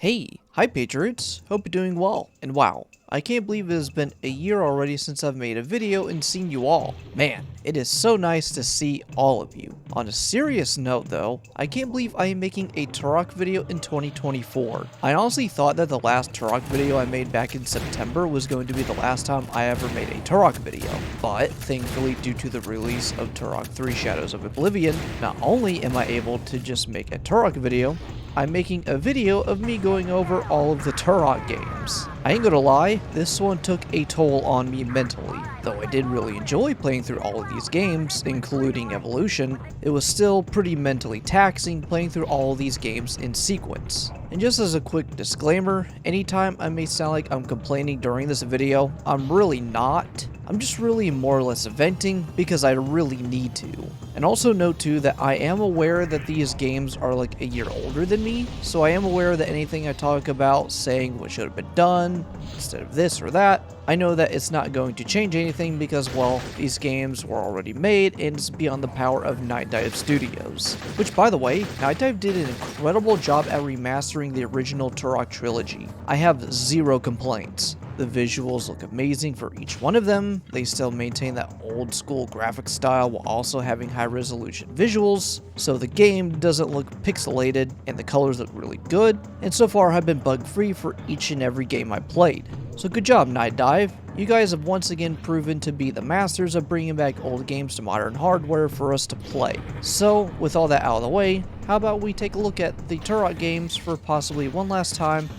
Hi Patriots, hope you're doing well, and wow, I can't believe it has been a year already since I've made a video and seen you all. Man, it is so nice to see all of you. On a serious note though, I can't believe I am making a Turok video in 2024. I honestly thought that the last Turok video I made back in September was going to be the last time I ever made a Turok video, but thankfully due to the release of Turok 3 Shadows of Oblivion, not only am I able to just make a Turok video, I'm making a video of me going over all of the Turok games. I ain't gonna lie, this one took a toll on me mentally. Though I did really enjoy playing through all of these games, including Evolution, it was still pretty mentally taxing playing through all of these games in sequence. And just as a quick disclaimer, anytime I may sound like I'm complaining during this video, I'm really not. I'm just really more or less venting because I really need to. And also note too that I am aware that these games are like a year older than me, so I am aware that anything I talk about saying what should have been done instead of this or that, I know that it's not going to change anything because, well, these games were already made and it's beyond the power of Nightdive Studios. Which, by the way, Nightdive did an incredible job at remastering the original Turok trilogy. I have zero complaints. The visuals look amazing for each one of them, they still maintain that old school graphic style while also having high resolution visuals, so the game doesn't look pixelated and the colors look really good, and so far have been bug free for each and every game I played. So good job Nightdive, you guys have once again proven to be the masters of bringing back old games to modern hardware for us to play. So with all that out of the way, how about we take a look at the Turok games for possibly one last time,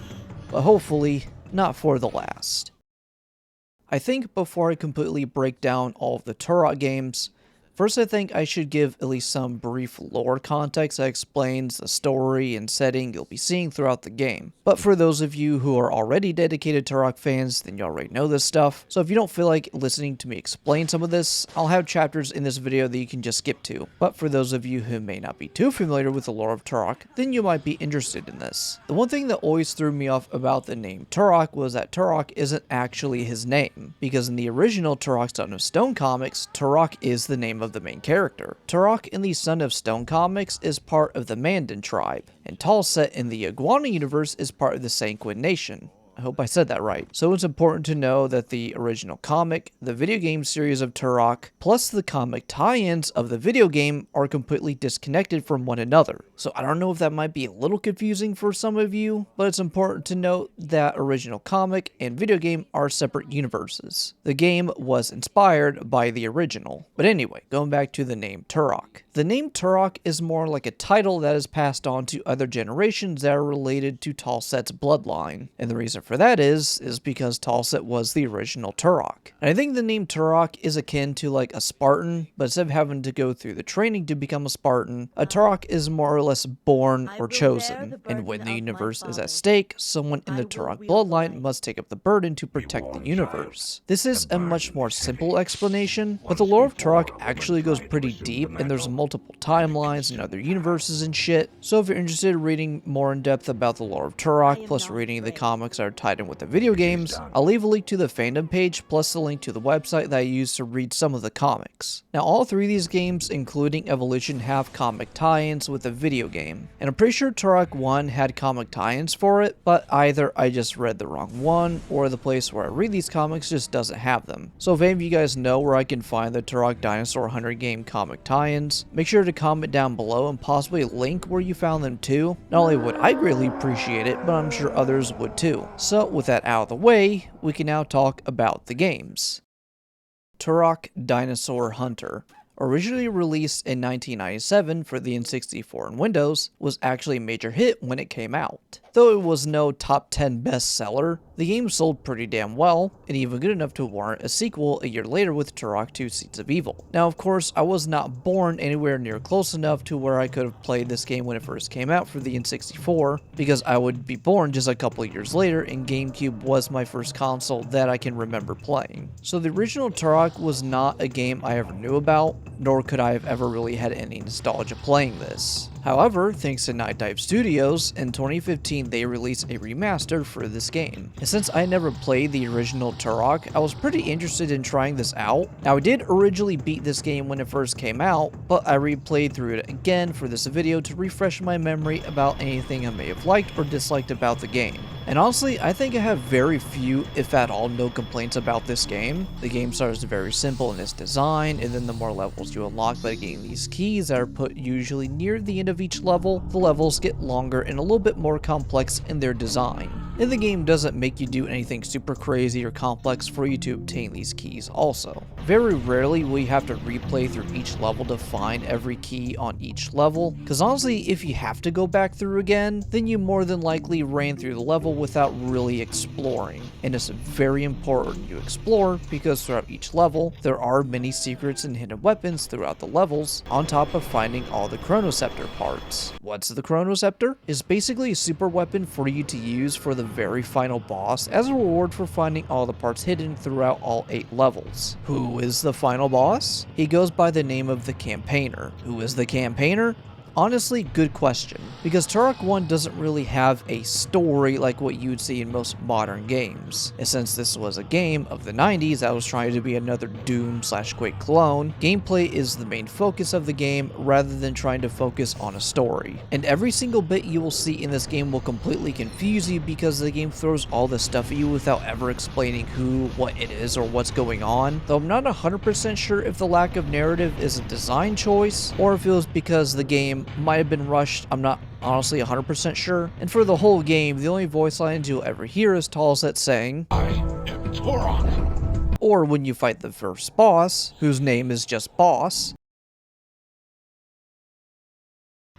but hopefully not for the last. I think before I completely break down all of the Turok games, first I think I should give at least some brief lore context that explains the story and setting you'll be seeing throughout the game. But for those of you who are already dedicated Turok fans, then you already know this stuff, so if you don't feel like listening to me explain some of this, I'll have chapters in this video that you can just skip to. But for those of you who may not be too familiar with the lore of Turok, then you might be interested in this. The one thing that always threw me off about the name Turok was that Turok isn't actually his name, because in the original Turok Son of Stone comics, Turok is the name of the main character. Turok in the Son of Stone comics is part of the Mandan tribe, and Talset in the Iguana universe is part of the Sanquin Nation. I hope I said that right. So it's important to know that the original comic, the video game series of Turok, plus the comic tie-ins of the video game are completely disconnected from one another. So I don't know if that might be a little confusing for some of you, but it's important to note that original comic and video game are separate universes. The game was inspired by the original. But anyway, going back to the name Turok. The name Turok is more like a title that is passed on to other generations that are related to Talset's bloodline. And the reason for that is because Talset was the original Turok. And I think the name Turok is akin to like a Spartan, but instead of having to go through the training to become a Spartan, a Turok is more or less born or chosen. And when the universe is at stake, someone in the Turok bloodline must take up the burden to protect the universe. This is a much more simple explanation, but the lore of Turok actually goes pretty deep and there's multiple timelines and other universes and shit. So if you're interested in reading more in depth about the lore of Turok, plus reading the comics that are tied in with the video games, I'll leave a link to the fandom page plus the link to the website that I used to read some of the comics. Now all three of these games, including Evolution, have comic tie-ins with the video game, and I'm pretty sure Turok 1 had comic tie-ins for it, but either I just read the wrong one or the place where I read these comics just doesn't have them. So if any of you guys know where I can find the Turok Dinosaur Hunter game comic tie-ins, make sure to comment down below and possibly link where you found them too. Not only would I greatly appreciate it, but I'm sure others would too. So with that out of the way, we can now talk about the games. Turok Dinosaur Hunter, originally released in 1997 for the N64 and Windows, was actually a major hit when it came out. Though it was no top 10 bestseller, the game sold pretty damn well, and even good enough to warrant a sequel a year later with Turok 2 Seeds of Evil. Now of course, I was not born anywhere near close enough to where I could have played this game when it first came out for the N64, because I would be born just a couple of years later and GameCube was my first console that I can remember playing. So the original Turok was not a game I ever knew about, nor could I have ever really had any nostalgia playing this. However, thanks to Nightdive Studios, in 2015 they released a remaster for this game. And since I never played the original Turok, I was pretty interested in trying this out. Now I did originally beat this game when it first came out, but I replayed through it again for this video to refresh my memory about anything I may have liked or disliked about the game. And honestly, I think I have very few, if at all, no complaints about this game. The game starts very simple in its design, and then the more levels you unlock by getting these keys that are put usually near the end of each level, the levels get longer and a little bit more complex in their design. And the game doesn't make you do anything super crazy or complex for you to obtain these keys also. Very rarely will you have to replay through each level to find every key on each level, because honestly, if you have to go back through again, then you more than likely ran through the level without really exploring. And it's very important you explore, because throughout each level, there are many secrets and hidden weapons throughout the levels, on top of finding all the Chronoceptor parts. What's the Chronoceptor? It's basically a super weapon for you to use for the very final boss as a reward for finding all the parts hidden throughout all 8 levels. Who is the final boss? He goes by the name of the Campaigner. Who is the Campaigner? Honestly, good question, because Turok 1 doesn't really have a story like what you would see in most modern games. And since this was a game of the 90s that was trying to be another Doom/Quake clone, gameplay is the main focus of the game rather than trying to focus on a story. And every single bit you will see in this game will completely confuse you because the game throws all this stuff at you without ever explaining who, what it is, or what's going on. Though I'm not 100% sure if the lack of narrative is a design choice or if it was because the game might have been rushed. I'm not honestly 100% sure. And for the whole game, the only voice lines you'll ever hear is Talset saying, "I am Turok." Or when you fight the first boss, whose name is just Boss.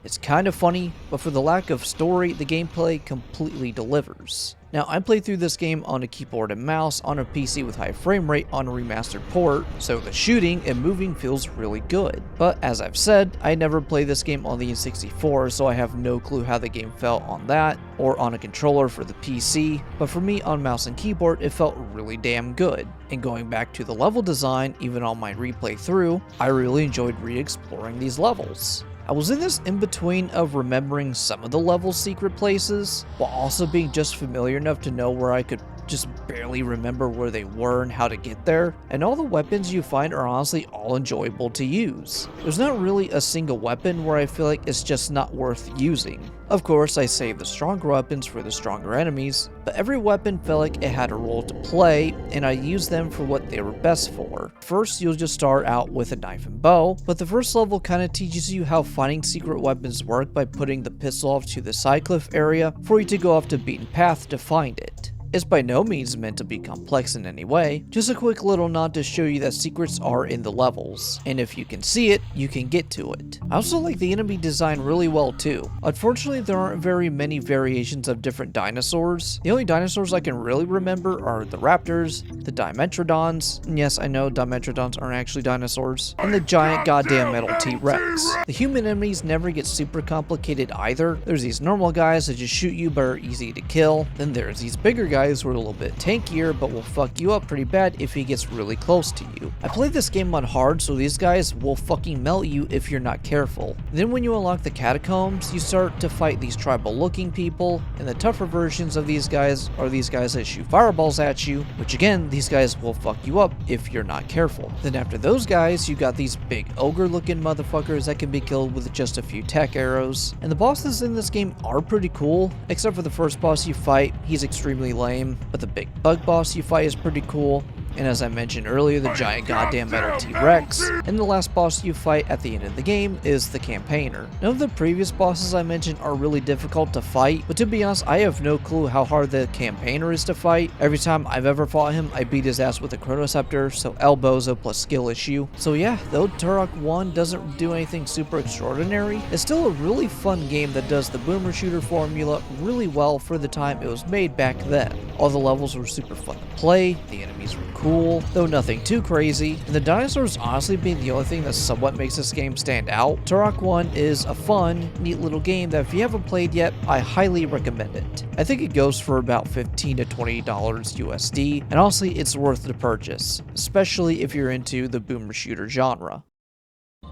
It's kind of funny, but for the lack of story, the gameplay completely delivers. Now, I played through this game on a keyboard and mouse on a PC with high frame rate on a remastered port, so the shooting and moving feels really good. But as I've said, I never played this game on the N64, so I have no clue how the game felt on that, or on a controller for the PC, but for me on mouse and keyboard, it felt really damn good. And going back to the level design, even on my replay through, I really enjoyed re-exploring these levels. I was in this in-between of remembering some of the level's secret places, while also being just familiar enough to know where I could just barely remember where they were and how to get there, and all the weapons you find are honestly all enjoyable to use. There's not really a single weapon where I feel like it's just not worth using. Of course, I save the stronger weapons for the stronger enemies, but every weapon felt like it had a role to play, and I used them for what they were best for. First, you'll just start out with a knife and bow, but the first level kinda teaches you how finding secret weapons work by putting the pistol off to the side cliff area for you to go off the beaten path to find it. It's by no means meant to be complex in any way, just a quick little nod to show you that secrets are in the levels, and if you can see it, you can get to it. I also like the enemy design really well too. Unfortunately, there aren't very many variations of different dinosaurs. The only dinosaurs I can really remember are the raptors, the Dimetrodons, and yes, I know Dimetrodons aren't actually dinosaurs, and the giant goddamn metal T-Rex. The human enemies never get super complicated either. There's these normal guys that just shoot you but are easy to kill, then there's these bigger guys who are a little bit tankier but will fuck you up pretty bad if he gets really close to you. I played this game on hard, so these guys will fucking melt you if you're not careful. Then when you unlock the catacombs, you start to fight these tribal looking people, and the tougher versions of these guys are these guys that shoot fireballs at you, which again, these guys will fuck you up if you're not careful. Then after those guys, you got these big ogre looking motherfuckers that can be killed with just a few tech arrows. And the bosses in this game are pretty cool, except for the first boss you fight, he's extremely lame. But the big bug boss you fight is pretty cool, and as I mentioned earlier, the giant goddamn metal T-Rex, and the last boss you fight at the end of the game is the Campaigner. None of the previous bosses I mentioned are really difficult to fight, but to be honest, I have no clue how hard the Campaigner is to fight. Every time I've ever fought him, I beat his ass with a Chronoceptor, so elbozo plus skill issue. So yeah, though Turok 1 doesn't do anything super extraordinary, it's still a really fun game that does the boomer shooter formula really well for the time it was made back then. All the levels were super fun to play, the enemies were cool, though nothing too crazy, and the dinosaurs honestly being the only thing that somewhat makes this game stand out. Turok 1 is a fun, neat little game that if you haven't played yet, I highly recommend it. I think it goes for about $15 to $20 USD, and honestly, it's worth the purchase, especially if you're into the boomer shooter genre.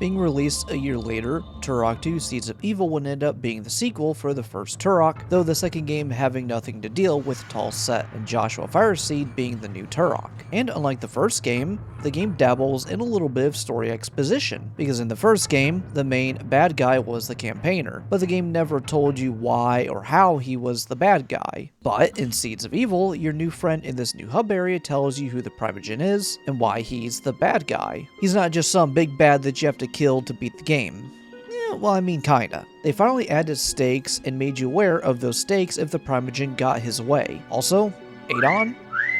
Being released a year later, Turok 2 Seeds of Evil would end up being the sequel for the first Turok, though the second game having nothing to deal with Tall Set and Joshua Fireseed being the new Turok. And unlike the first game, the game dabbles in a little bit of story exposition, because in the first game, the main bad guy was the campaigner, but the game never told you why or how he was the bad guy. But in Seeds of Evil, your new friend in this new hub area tells you who the Primogen is and why he's the bad guy. He's not just some big bad that you have to kill to beat the game. Well, I mean, kinda. They finally added stakes and made you aware of those stakes if the Primogen got his way. Also, Adon?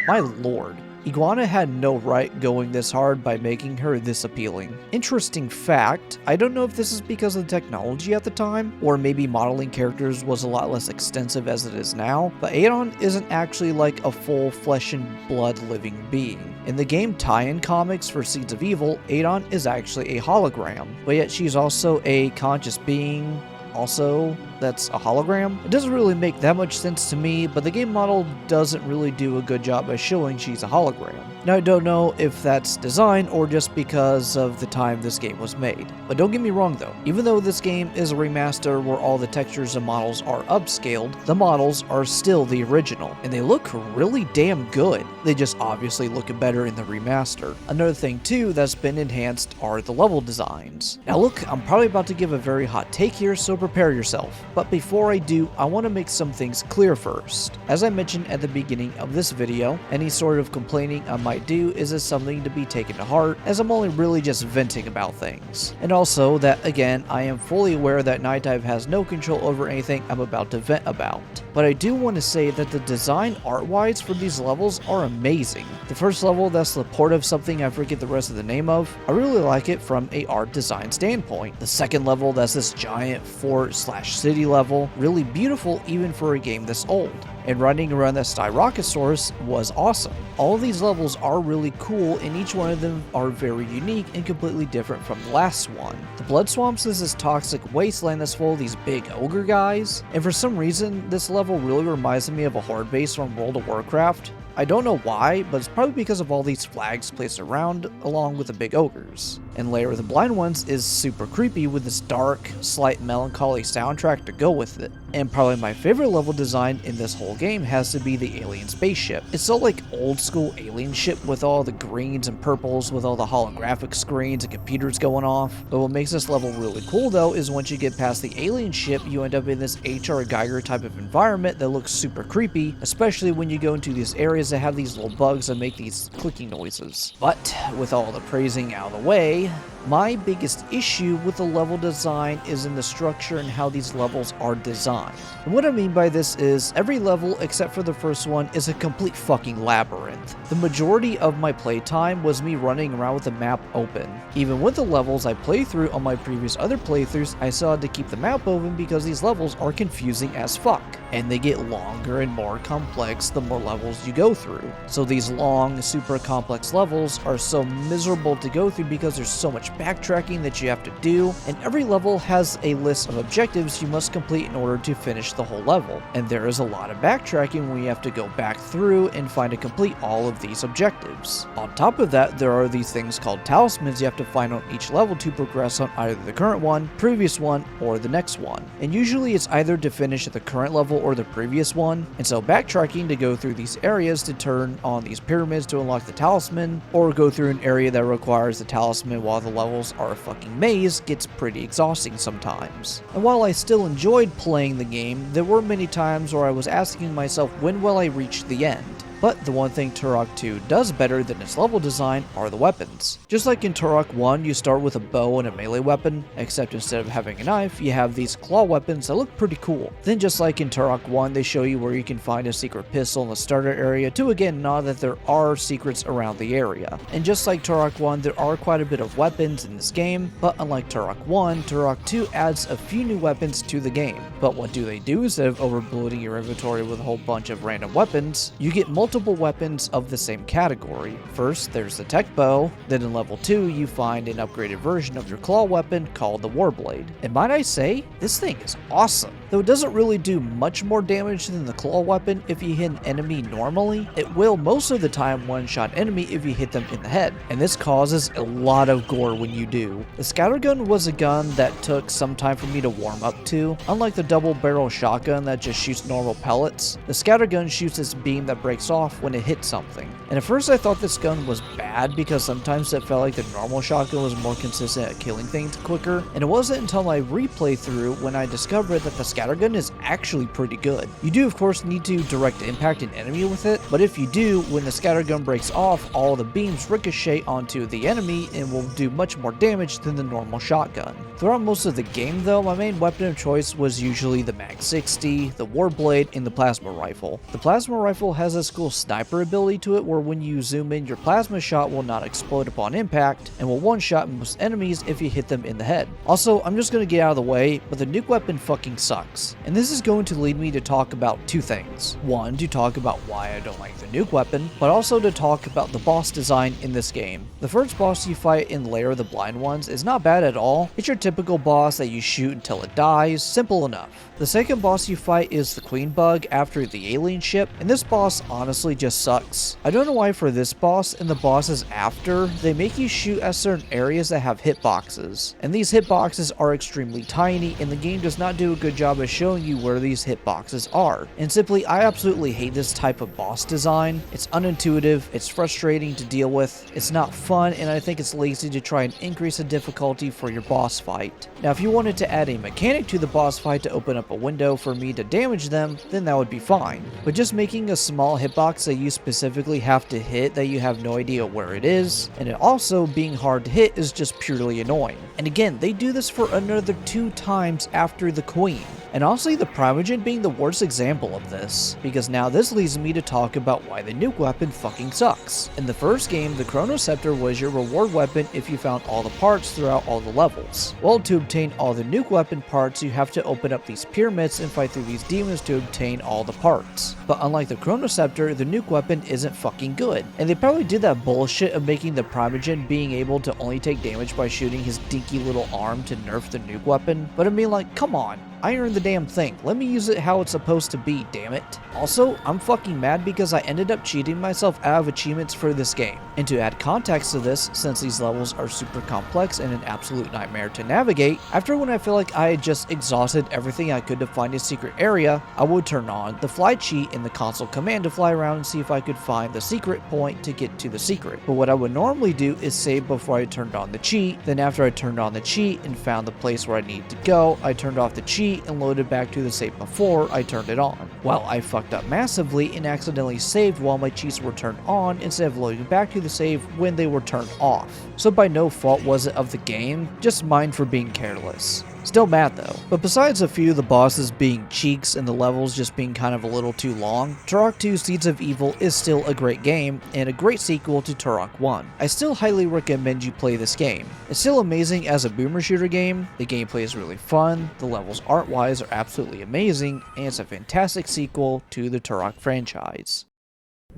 My lord. Iguana had no right going this hard by making her this appealing. Interesting fact, I don't know if this is because of the technology at the time, or maybe modeling characters was a lot less extensive as it is now, but Adon isn't actually like a full flesh and blood living being. In the game tie-in comics for Seeds of Evil, Adon is actually a hologram, but yet she's also a conscious being. Also, that's a hologram. It doesn't really make that much sense to me, but the game model doesn't really do a good job by showing she's a hologram. Now, I don't know if that's design or just because of the time this game was made. But don't get me wrong though, even though this game is a remaster where all the textures and models are upscaled, the models are still the original, and they look really damn good. They just obviously look better in the remaster. Another thing too that's been enhanced are the level designs. Now look, I'm probably about to give a very hot take here, so prepare yourself. But before I do, I want to make some things clear first. As I mentioned at the beginning of this video, any sort of complaining I might do is something to be taken to heart, as I'm only really just venting about things. And also that, again, I am fully aware that Nightdive has no control over anything I'm about to vent about. But I do want to say that the design art-wise for these levels are amazing. The first level that's the port of something I forget the rest of the name of, I really like it from a art design standpoint. The second level that's this giant fort/city level, really beautiful even for a game this old. And running around that Styrocosaurus was awesome. All of these levels are really cool, and each one of them are very unique and completely different from the last one. The Blood Swamps is this toxic wasteland that's full of these big ogre guys, and for some reason this level really reminds me of a horde base from World of Warcraft. I don't know why, but it's probably because of all these flags placed around along with the big ogres. And Lair of the Blind Ones is super creepy with this dark, slight melancholy soundtrack to go with it. And probably my favorite level design in this whole game has to be the alien spaceship. It's so like old school alien ship with all the greens and purples with all the holographic screens and computers going off. But what makes this level really cool though is once you get past the alien ship, you end up in this H.R. Geiger type of environment that looks super creepy, especially when you go into these areas that have these little bugs that make these clicking noises. But with all the praising out of the way, my biggest issue with the level design is in the structure and how these levels are designed. And what I mean by this is every level except for the first one is a complete fucking labyrinth. The majority of my playtime was me running around with the map open. Even with the levels I played through on my previous other playthroughs, I still had to keep the map open because these levels are confusing as fuck. And they get longer and more complex the more levels you go through. So these long, super complex levels are so miserable to go through because there's so much backtracking that you have to do, and every level has a list of objectives you must complete in order to finish the whole level. And there is a lot of backtracking when you have to go back through and find and complete all of these objectives. On top of that, there are these things called talismans you have to find on each level to progress on either the current one, previous one, or the next one. And usually it's either to finish at the current level or the previous one, and so backtracking to go through these areas to turn on these pyramids to unlock the talisman, or go through an area that requires the talisman while the levels are a fucking maze gets pretty exhausting sometimes. And while I still enjoyed playing the game, there were many times where I was asking myself, when will I reach the end? But the one thing Turok 2 does better than its level design are the weapons. Just like in Turok 1, you start with a bow and a melee weapon, except instead of having a knife, you have these claw weapons that look pretty cool. Then just like in Turok 1, they show you where you can find a secret pistol in the starter area to again nod that there are secrets around the area. And just like Turok 1, there are quite a bit of weapons in this game, but unlike Turok 1, Turok 2 adds a few new weapons to the game. But what do they do? Instead of overbloating your inventory with a whole bunch of random weapons, you get multiple weapons of the same category. First, there's the tech bow, then in level 2 you find an upgraded version of your claw weapon called the Warblade. And might I say, this thing is awesome. Though it doesn't really do much more damage than the claw weapon if you hit an enemy normally, it will most of the time one-shot enemy if you hit them in the head, and this causes a lot of gore when you do. The scattergun was a gun that took some time for me to warm up to. Unlike the double barrel shotgun that just shoots normal pellets, the scattergun shoots this beam that breaks off when it hits something. And at first I thought this gun was bad because sometimes it felt like the normal shotgun was more consistent at killing things quicker, and it wasn't until my replay through when I discovered that the scattergun is actually pretty good. You do of course need to direct impact an enemy with it, but if you do, when the scattergun breaks off, all the beams ricochet onto the enemy and will do much more damage than the normal shotgun. Throughout most of the game though, my main weapon of choice was usually the Mag 60, the Warblade, and the plasma rifle. The plasma rifle has this cool sniper ability to it where when you zoom in, your plasma shot will not explode upon impact and will one-shot most enemies if you hit them in the head. Also, I'm just going to get out of the way, but the nuke weapon fucking sucks. And this is going to lead me to talk about two things. One, to talk about why I don't like the nuke weapon, but also to talk about the boss design in this game. The first boss you fight in Lair of the Blind Ones is not bad at all. It's your typical boss that you shoot until it dies, simple enough. The second boss you fight is the Queen Bug after the alien ship, and this boss honestly just sucks. I don't know why for this boss and the bosses after, they make you shoot at certain areas that have hitboxes, and these hitboxes are extremely tiny and the game does not do a good job of showing you where these hitboxes are. And simply, I absolutely hate this type of boss design. It's unintuitive, it's frustrating to deal with, it's not fun, and I think it's lazy to try and increase the difficulty for your boss fight. Now if you wanted to add a mechanic to the boss fight to open up a window for me to damage them, then that would be fine. But just making a small hitbox that you specifically have to hit that you have no idea where it is, and it also being hard to hit is just purely annoying. And again, they do this for another 2 times after the Queen. And honestly, the Primogen being the worst example of this, because now this leads me to talk about why the nuke weapon fucking sucks. In the first game, the Chronoscepter was your reward weapon if you found all the parts throughout all the levels. Well, to obtain all the nuke weapon parts, you have to open up these pyramids and fight through these demons to obtain all the parts. But unlike the Chronoscepter, the nuke weapon isn't fucking good. And they probably did that bullshit of making the Primogen being able to only take damage by shooting his dinky little arm to nerf the nuke weapon. But I mean, like, come on. I earned the damn thing. Let me use it how it's supposed to be, damn it. Also, I'm fucking mad because I ended up cheating myself out of achievements for this game. And to add context to this, since these levels are super complex and an absolute nightmare to navigate, after when I feel like I had just exhausted everything I could to find a secret area, I would turn on the fly cheat in the console command to fly around and see if I could find the secret point to get to the secret. But what I would normally do is save before I turned on the cheat, then after I turned on the cheat and found the place where I needed to go, I turned off the cheat and loaded back to the save before I turned it on. Well, I fucked up massively and accidentally saved while my cheats were turned on instead of loading back to the save when they were turned off. So by no fault was it of the game, just mine for being careless. Still mad though. But besides a few of the bosses being cheeks and the levels just being kind of a little too long, Turok 2 Seeds of Evil is still a great game and a great sequel to Turok 1. I still highly recommend you play this game. It's still amazing as a boomer shooter game, the gameplay is really fun, the levels art-wise are absolutely amazing, and it's a fantastic sequel to the Turok franchise.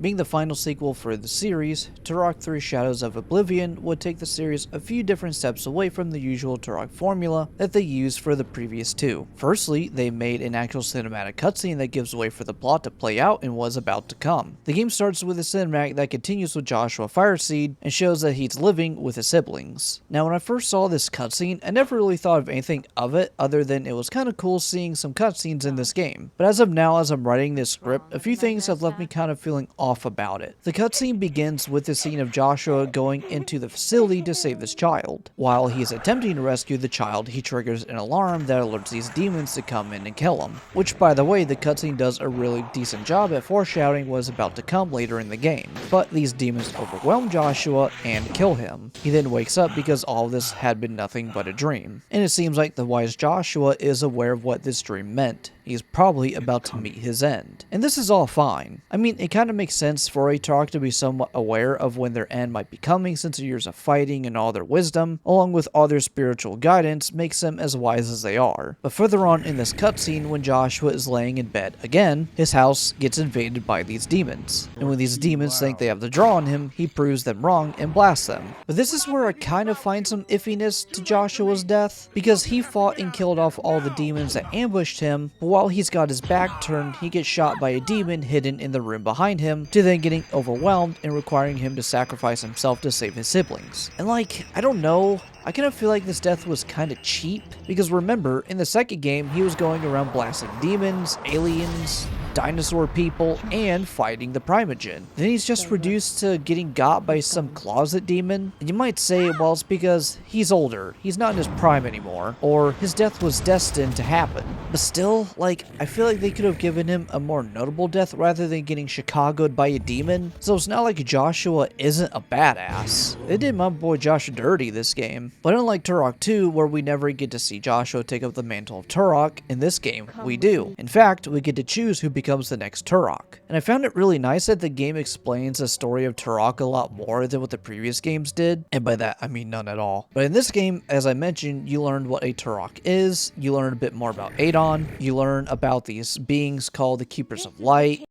Being the final sequel for the series, Turok 3 Shadows of Oblivion would take the series a few different steps away from the usual Turok formula that they used for the previous two. Firstly, they made an actual cinematic cutscene that gives way for the plot to play out and was about to come. The game starts with a cinematic that continues with Joshua Fireseed and shows that he's living with his siblings. Now when I first saw this cutscene, I never really thought of anything of it other than it was kind of cool seeing some cutscenes in this game. But as of now, as I'm writing this script, a few things have left me kind of feeling off about it. The cutscene begins with the scene of Joshua going into the facility to save this child. While he is attempting to rescue the child, he triggers an alarm that alerts these demons to come in and kill him. Which, by the way, the cutscene does a really decent job at foreshadowing what is about to come later in the game. But these demons overwhelm Joshua and kill him. He then wakes up because all of this had been nothing but a dream. And it seems like the wise Joshua is aware of what this dream meant. he's probably about to meet his end. And this is all fine. I mean, it kind of makes sense for a Turok to be somewhat aware of when their end might be coming, since the years of fighting and all their wisdom, along with all their spiritual guidance, makes them as wise as they are. But further on in this cutscene, when Joshua is laying in bed again, his house gets invaded by these demons. And when these demons think they have the draw on him, he proves them wrong and blasts them. But this is where I kind of find some iffiness to Joshua's death, because he fought and killed off all the demons that ambushed him, but while he's got his back turned, he gets shot by a demon hidden in the room behind him, to then getting overwhelmed and requiring him to sacrifice himself to save his siblings. And like, I don't know, I kind of feel like this death was kind of cheap, because remember, in the second game, he was going around blasting demons, aliens, dinosaur people, and fighting the Primogen. Then he's just reduced to getting got by some closet demon, and you might say, well, it's because he's older, he's not in his prime anymore, or his death was destined to happen. But still, like, I feel like they could have given him a more notable death rather than getting Chicago'd by a demon, so it's not like Joshua isn't a badass. They did my boy Joshua dirty this game. But unlike Turok 2, where we never get to see Joshua take up the mantle of Turok, in this game, we do. In fact, we get to choose who becomes the next Turok. And I found it really nice that the game explains the story of Turok a lot more than what the previous games did, and by that I mean none at all. But in this game, as I mentioned, you learned what a Turok is, you learn a bit more about Adon, you learn about these beings called the Keepers of Light,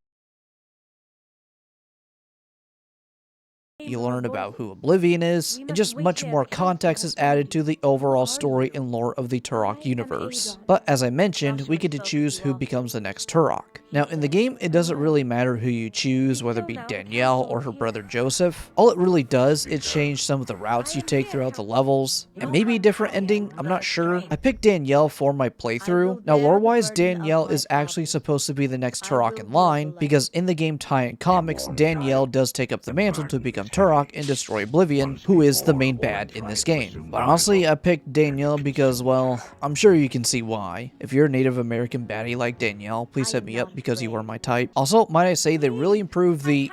you learn about who Oblivion is, and just much more context is added to the overall story and lore of the Turok universe. But as I mentioned, we get to choose who becomes the next Turok. Now in the game, it doesn't really matter who you choose, whether it be Danielle or her brother Joseph. All it really does is change some of the routes you take throughout the levels, and maybe a different ending, I'm not sure. I picked Danielle for my playthrough. Now lore-wise, Danielle is actually supposed to be the next Turok in line, because in the game tie-in comics, Danielle does take up the mantle to become Turok and destroy Oblivion, who is the main bad in this game. But honestly, I picked Danielle because, well, I'm sure you can see why. If you're a Native American baddie like Danielle, please hit me up because you are my type. Also, might I say, they really improved the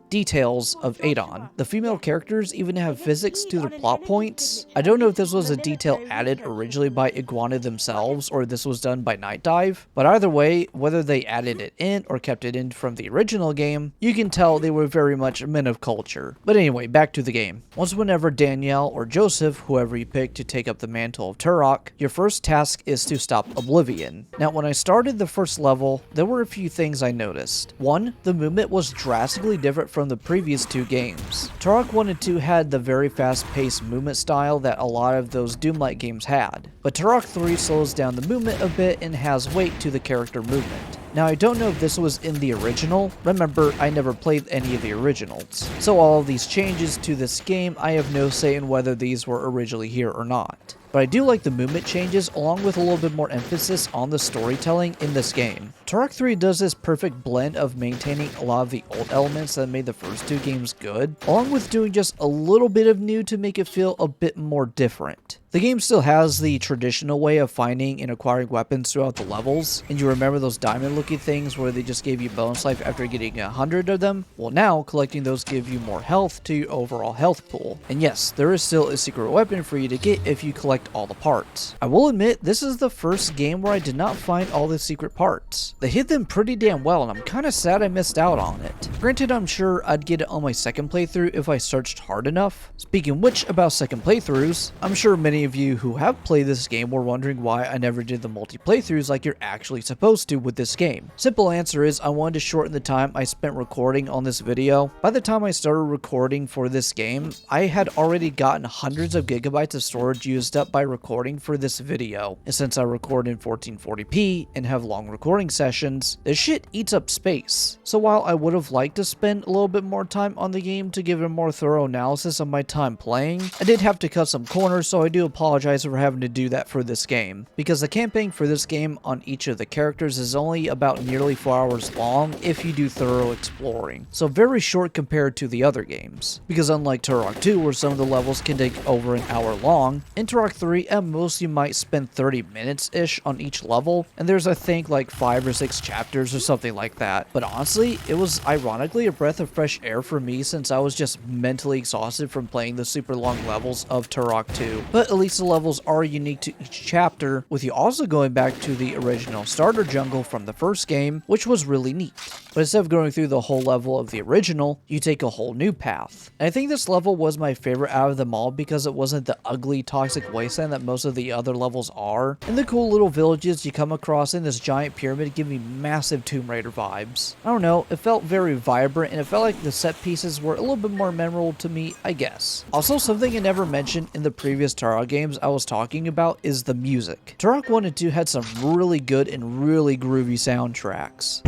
details of Adon. The female characters even have physics to their plot points. I don't know if this was a detail added originally by Iguana themselves or this was done by Nightdive, but either way, whether they added it in or kept it in from the original game, you can tell they were very much men of culture. But anyway, back to the game. Once whenever Danielle or Joseph, whoever you pick to take up the mantle of Turok, your first task is to stop Oblivion. Now when I started the first level, there were a few things I noticed. One, the movement was drastically different from the previous two games. Turok 1 and 2 had the very fast-paced movement style that a lot of those Doom-like games had, but Turok 3 slows down the movement a bit and has weight to the character movement. Now I don't know if this was in the original, remember I never played any of the originals, so all of these changes to this game I have no say in whether these were originally here or not. But I do like the movement changes along with a little bit more emphasis on the storytelling in this game. Turok 3 does this perfect blend of maintaining a lot of the old elements that made the first two games good, along with doing just a little bit of new to make it feel a bit more different. The game still has the traditional way of finding and acquiring weapons throughout the levels, and you remember those diamond looking things where they just gave you bonus life after getting 100 of them? Well now, collecting those give you more health to your overall health pool. And yes, there is still a secret weapon for you to get if you collect all the parts. I will admit, this is the first game where I did not find all the secret parts. They hid them pretty damn well and I'm kinda sad I missed out on it. Granted, I'm sure I'd get it on my second playthrough if I searched hard enough. Speaking which, about second playthroughs, I'm sure many of you who have played this game were wondering why I never did the multi-playthroughs like you're actually supposed to with this game. Simple answer is I wanted to shorten the time I spent recording on this video. By the time I started recording for this game, I had already gotten hundreds of gigabytes of storage used up by recording for this video. And since I record in 1440p and have long recording sessions, this shit eats up space. So while I would have liked to spend a little bit more time on the game to give a more thorough analysis of my time playing, I did have to cut some corners, so I do apologize for having to do that for this game, because the campaign for this game on each of the characters is only about nearly 4 hours long if you do thorough exploring, so very short compared to the other games. Because unlike Turok 2 where some of the levels can take over an hour long, in Turok 3 at most you might spend 30 minutes-ish on each level, and there's I think like 5 or 6 chapters or something like that. But honestly, it was ironically a breath of fresh air for me since I was just mentally exhausted from playing the super long levels of Turok 2. But at at least the levels are unique to each chapter, with you also going back to the original starter jungle from the first game, which was really neat. But instead of going through the whole level of the original, you take a whole new path. And I think this level was my favorite out of them all because it wasn't the ugly, toxic wasteland that most of the other levels are, and the cool little villages you come across in this giant pyramid give me massive Tomb Raider vibes. I don't know, it felt very vibrant, and it felt like the set pieces were a little bit more memorable to me, I guess. Also, something I never mentioned in the previous Turok games I was talking about is the music. Turok 1 and 2 had some really good and really groovy soundtracks.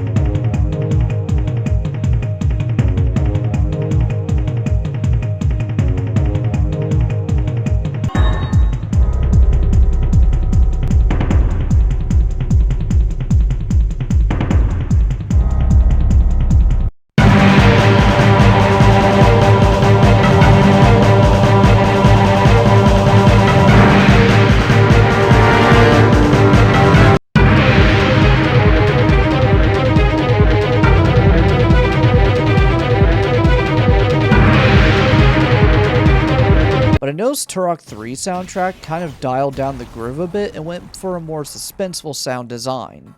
But I noticed Turok 3 soundtrack kind of dialed down the groove a bit and went for a more suspenseful sound design.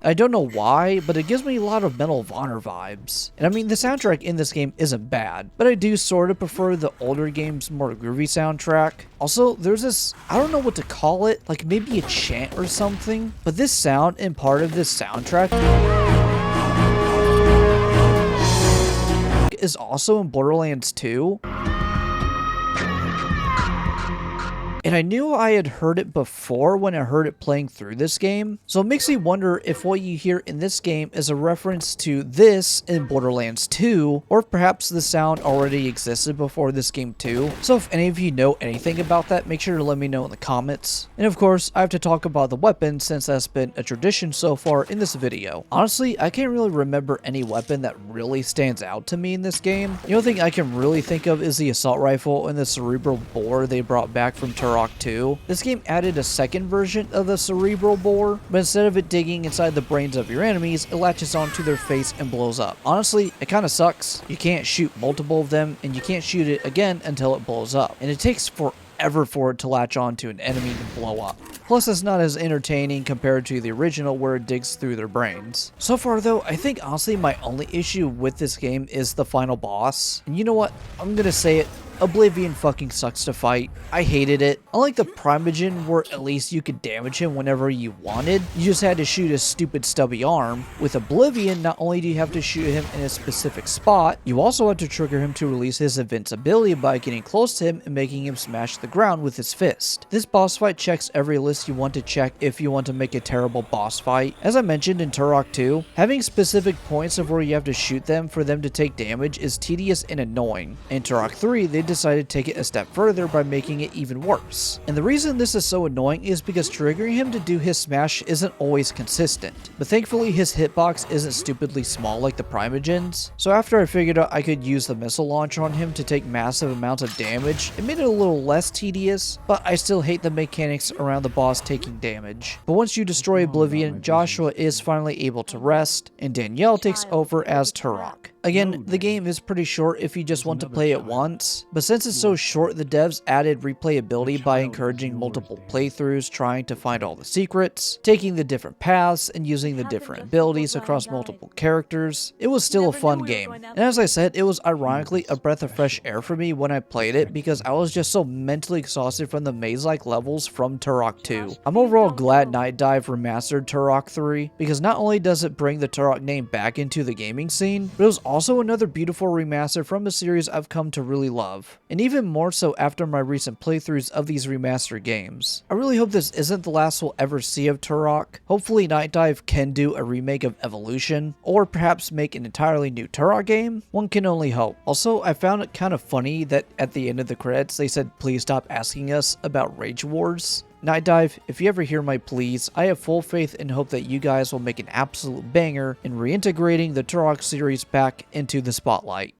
I don't know why, but it gives me a lot of Medal of Honor vibes. And I mean, the soundtrack in this game isn't bad, but I do sort of prefer the older game's more groovy soundtrack. Also, there's this, I don't know what to call it, like maybe a chant or something, but this sound and part of this soundtrack is also in Borderlands 2. And I knew I had heard it before when I heard it playing through this game, so it makes me wonder if what you hear in this game is a reference to this in Borderlands 2, or if perhaps the sound already existed before this game too. So if any of you know anything about that, make sure to let me know in the comments. And of course, I have to talk about the weapon since that's been a tradition so far in this video. Honestly, I can't really remember any weapon that really stands out to me in this game. The only thing I can really think of is the assault rifle and the cerebral bore they brought back from Turok 2. This game added a second version of the cerebral bore, but instead of it digging inside the brains of your enemies, it latches onto their face and blows up. Honestly, it kinda sucks. You can't shoot multiple of them, and you can't shoot it again until it blows up. And it takes forever for it to latch onto an enemy to blow up. Plus, it's not as entertaining compared to the original where it digs through their brains. So far though, I think honestly my only issue with this game is the final boss. And you know what? I'm gonna say it. Oblivion fucking sucks to fight. I hated it. Unlike the Primogen, where at least you could damage him whenever you wanted, you just had to shoot his stupid stubby arm. With Oblivion, not only do you have to shoot him in a specific spot, you also have to trigger him to release his invincibility by getting close to him and making him smash the ground with his fist. This boss fight checks every list you want to check if you want to make a terrible boss fight. As I mentioned in Turok 2, having specific points of where you have to shoot them for them to take damage is tedious and annoying. In Turok 3, they decided to take it a step further by making it even worse. And the reason this is so annoying is because triggering him to do his smash isn't always consistent. But thankfully his hitbox isn't stupidly small like the Primogen's. So after I figured out I could use the missile launcher on him to take massive amounts of damage, it made it a little less tedious, but I still hate the mechanics around the boss taking damage. But once you destroy Oblivion, Joshua is finally able to rest, and Danielle takes over as Turok. Again, the game is pretty short if you just want to play it once, but since it's so short, the devs added replayability by encouraging multiple playthroughs, trying to find all the secrets, taking the different paths, and using the different abilities across multiple characters. It was still a fun game, and as I said, it was ironically a breath of fresh air for me when I played it because I was just so mentally exhausted from the maze-like levels from Turok 2. I'm overall glad Nightdive remastered Turok 3 because not only does it bring the Turok name back into the gaming scene, but it was also another beautiful remaster from a series I've come to really love, and even more so after my recent playthroughs of these remastered games. I really hope this isn't the last we'll ever see of Turok. Hopefully Nightdive can do a remake of Evolution, or perhaps make an entirely new Turok game. One can only hope. Also, I found it kind of funny that at the end of the credits they said please stop asking us about Rage Wars. Nightdive, if you ever hear my pleas, I have full faith and hope that you guys will make an absolute banger in reintegrating the Turok series back into the spotlight.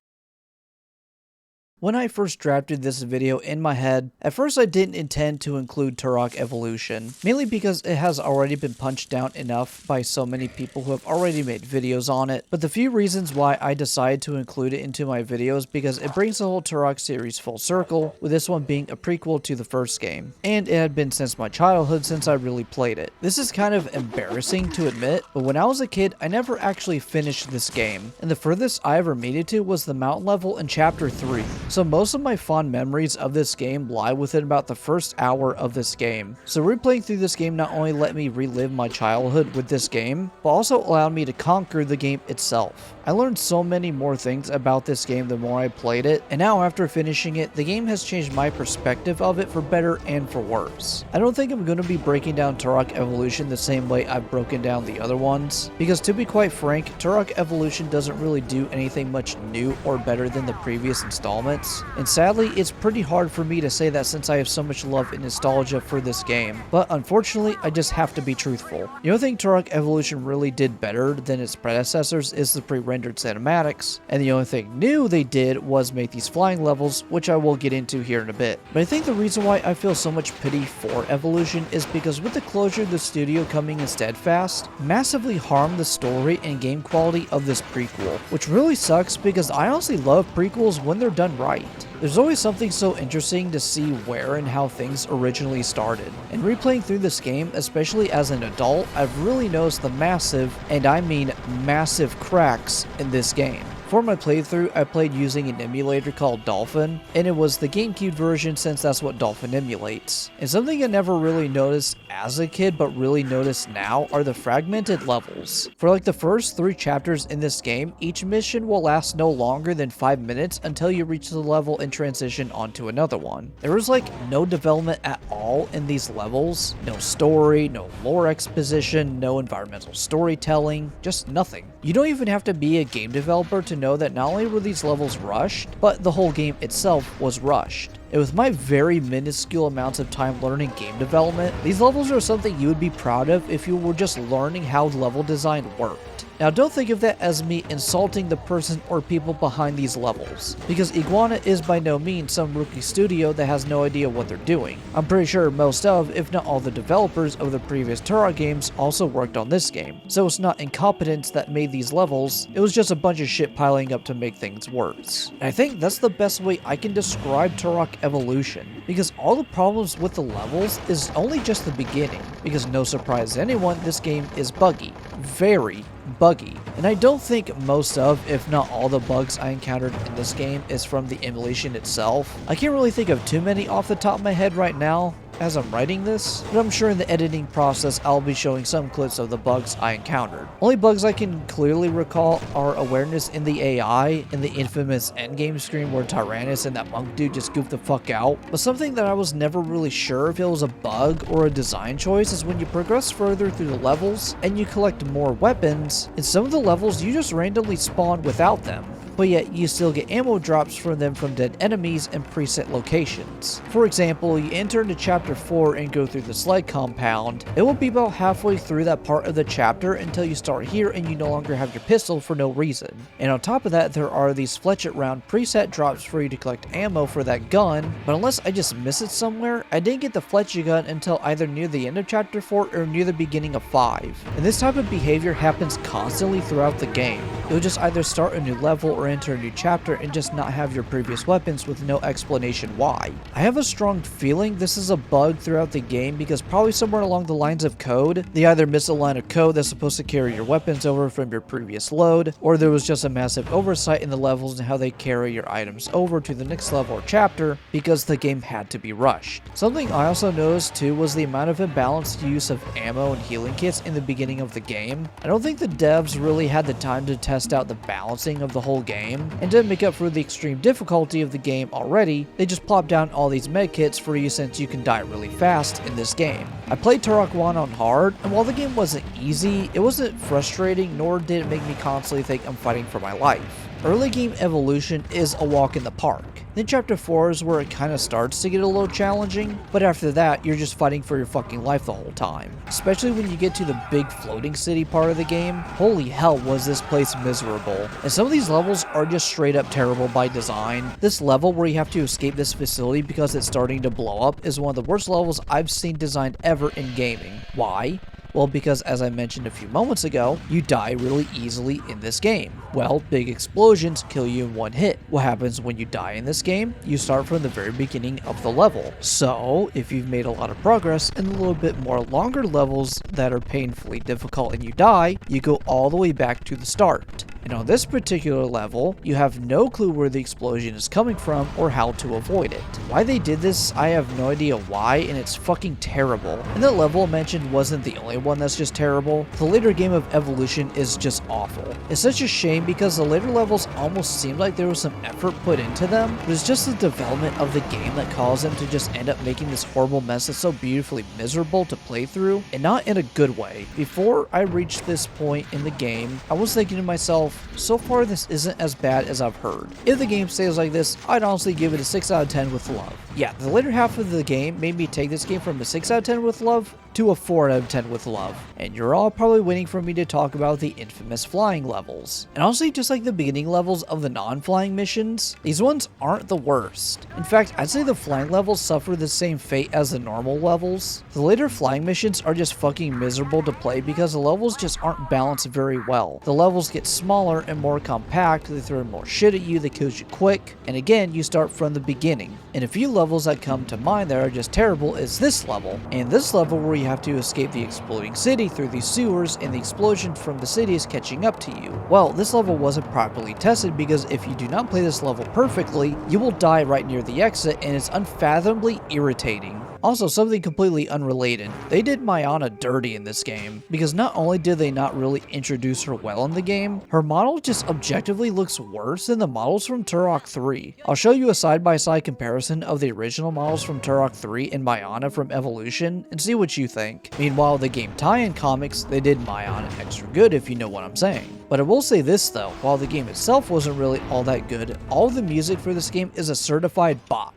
When I first drafted this video in my head, at first I didn't intend to include Turok Evolution, mainly because it has already been punched down enough by so many people who have already made videos on it, but the few reasons why I decided to include it into my videos because it brings the whole Turok series full circle, with this one being a prequel to the first game, and it had been since my childhood since I really played it. This is kind of embarrassing to admit, but when I was a kid I never actually finished this game, and the furthest I ever made it to was the mountain level in chapter 3. So most of my fond memories of this game lie within about the first hour of this game. So replaying through this game not only let me relive my childhood with this game, but also allowed me to conquer the game itself. I learned so many more things about this game the more I played it, and now after finishing it, the game has changed my perspective of it for better and for worse. I don't think I'm going to be breaking down Turok Evolution the same way I've broken down the other ones, because to be quite frank, Turok Evolution doesn't really do anything much new or better than the previous installments. And sadly, it's pretty hard for me to say that since I have so much love and nostalgia for this game, but unfortunately, I just have to be truthful. The only thing Turok Evolution really did better than its predecessors is the pre-rendered cinematics, and the only thing new they did was make these flying levels, which I will get into here in a bit. But I think the reason why I feel so much pity for Evolution is because with the closure of the studio coming in steadfast, massively harmed the story and game quality of this prequel, which really sucks because I honestly love prequels when they're done right. There's always something so interesting to see where and how things originally started. And replaying through this game, especially as an adult, I've really noticed the massive, and I mean massive, cracks in this game. For my playthrough, I played using an emulator called Dolphin, and it was the GameCube version since that's what Dolphin emulates. And something I never really noticed as a kid but really noticed now are the fragmented levels. For like the first 3 chapters in this game, each mission will last no longer than 5 minutes until you reach the level and transition onto another one. There was like no development at all in these levels, no story, no lore exposition, no environmental storytelling, just nothing. You don't even have to be a game developer to know that not only were these levels rushed, but the whole game itself was rushed. And with my very minuscule amounts of time learning game development, these levels are something you would be proud of if you were just learning how level design worked. Now don't think of that as me insulting the person or people behind these levels, because Iguana is by no means some rookie studio that has no idea what they're doing. I'm pretty sure most of, if not all the developers of the previous Turok games also worked on this game, so it's not incompetence that made these levels, it was just a bunch of shit piling up to make things worse. And I think that's the best way I can describe Turok Evolution, because all the problems with the levels is only just the beginning, because no surprise to anyone, this game is buggy. Very buggy. And I don't think most of, if not all the bugs I encountered in this game is from the emulation itself. I can't really think of too many off the top of my head right now as I'm writing this, but I'm sure in the editing process I'll be showing some clips of the bugs I encountered. Only bugs I can clearly recall are awareness in the AI and the infamous endgame screen where Tyrannus and that monk dude just goofed the fuck out. But something that I was never really sure if it was a bug or a design choice is when you progress further through the levels and you collect more weapons, in some of the levels you just randomly spawn without them, but yet you still get ammo drops from them from dead enemies and preset locations. For example, you enter into chapter 4 and go through the sled compound. It will be about halfway through that part of the chapter until you start here and you no longer have your pistol for no reason. And on top of that, there are these fletchet round preset drops for you to collect ammo for that gun, but unless I just miss it somewhere, I didn't get the fletchet gun until either near the end of chapter 4 or near the beginning of 5. And this type of behavior happens constantly throughout the game. You'll just either start a new level or enter a new chapter and just not have your previous weapons with no explanation why. I have a strong feeling this is a bug throughout the game because probably somewhere along the lines of code, they either missed a line of code that's supposed to carry your weapons over from your previous load, or there was just a massive oversight in the levels and how they carry your items over to the next level or chapter because the game had to be rushed. Something I also noticed too was the amount of imbalanced use of ammo and healing kits in the beginning of the game. I don't think the devs really had the time to test out the balancing of the whole game, and to make up for the extreme difficulty of the game already, they just plopped down all these med kits for you since you can die really fast in this game. I played Turok 1 on hard, and while the game wasn't easy, it wasn't frustrating, nor did it make me constantly think I'm fighting for my life. Early game evolution is a walk in the park. Then chapter 4 is where it kinda starts to get a little challenging, but after that, you're just fighting for your fucking life the whole time. Especially when you get to the big floating city part of the game, holy hell was this place miserable. And some of these levels are just straight up terrible by design. This level where you have to escape this facility because it's starting to blow up is one of the worst levels I've seen designed ever in gaming. Why? Well, because as I mentioned a few moments ago, you die really easily in this game. Well, big explosions kill you in one hit. What happens when you die in this game? You start from the very beginning of the level. So, if you've made a lot of progress in a little bit more longer levels that are painfully difficult and you die, you go all the way back to the start. And on this particular level, you have no clue where the explosion is coming from or how to avoid it. Why they did this, I have no idea why, and it's fucking terrible. And that level I mentioned wasn't the only one that's just terrible. The later game of Evolution is just awful. It's such a shame because the later levels almost seemed like there was some effort put into them, but it's just the development of the game that caused them to just end up making this horrible mess that's so beautifully miserable to play through, and not in a good way. Before I reached this point in the game, I was thinking to myself, so far this isn't as bad as I've heard. If the game stays like this, I'd honestly give it a 6 out of 10 with love. Yeah, the later half of the game made me take this game from a 6 out of 10 with love to a 4 out of 10 with love. And you're all probably waiting for me to talk about the infamous flying levels. And honestly, just like the beginning levels of the non-flying missions, these ones aren't the worst. In fact, I'd say the flying levels suffer the same fate as the normal levels. The later flying missions are just fucking miserable to play because the levels just aren't balanced very well. The levels get smaller and more compact, they throw more shit at you that kills you quick, and again, you start from the beginning. And a few levels that come to mind that are just terrible is this level. And this level where you have to escape the exploding city through these sewers and the explosion from the city is catching up to you. Well, this level wasn't properly tested because if you do not play this level perfectly, you will die right near the exit and it's unfathomably irritating. Also, something completely unrelated. They did Mayana dirty in this game, because not only did they not really introduce her well in the game, her model just objectively looks worse than the models from Turok 3. I'll show you a side-by-side comparison of the original models from Turok 3 and Mayana from Evolution, and see what you think. Meanwhile, the game tie-in comics, they did Mayana extra good if you know what I'm saying. But I will say this though, while the game itself wasn't really all that good, all the music for this game is a certified bop.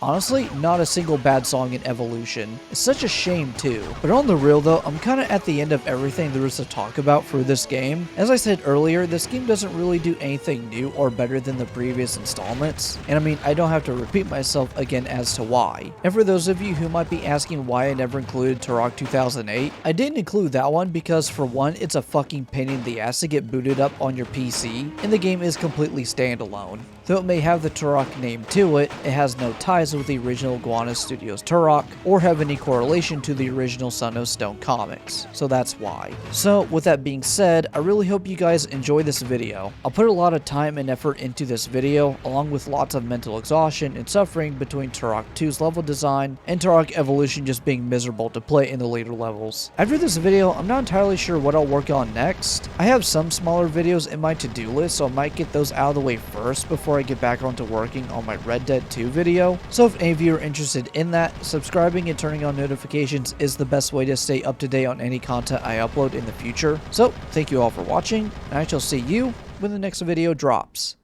Honestly, not a single bad song in Evolution. It's such a shame too. But on the real though, I'm kinda at the end of everything there is to talk about for this game. As I said earlier, this game doesn't really do anything new or better than the previous installments. And I mean, I don't have to repeat myself again as to why. And for those of you who might be asking why I never included Turok 2008, I didn't include that one because for one, it's a fucking pain in the ass to get booted up on your PC, and the game is completely standalone. Though it may have the Turok name to it, it has no ties with the original Iguana Studios Turok, or have any correlation to the original Son of Stone comics, so that's why. So with that being said, I really hope you guys enjoy this video. I'll put a lot of time and effort into this video, along with lots of mental exhaustion and suffering between Turok 2's level design and Turok Evolution just being miserable to play in the later levels. After this video, I'm not entirely sure what I'll work on next. I have some smaller videos in my to-do list, so I might get those out of the way first before before I get back onto working on my Red Dead 2 video. So if any of you are interested in that, subscribing and turning on notifications is the best way to stay up to date on any content I upload in the future. So thank you all for watching, and I shall see you when the next video drops.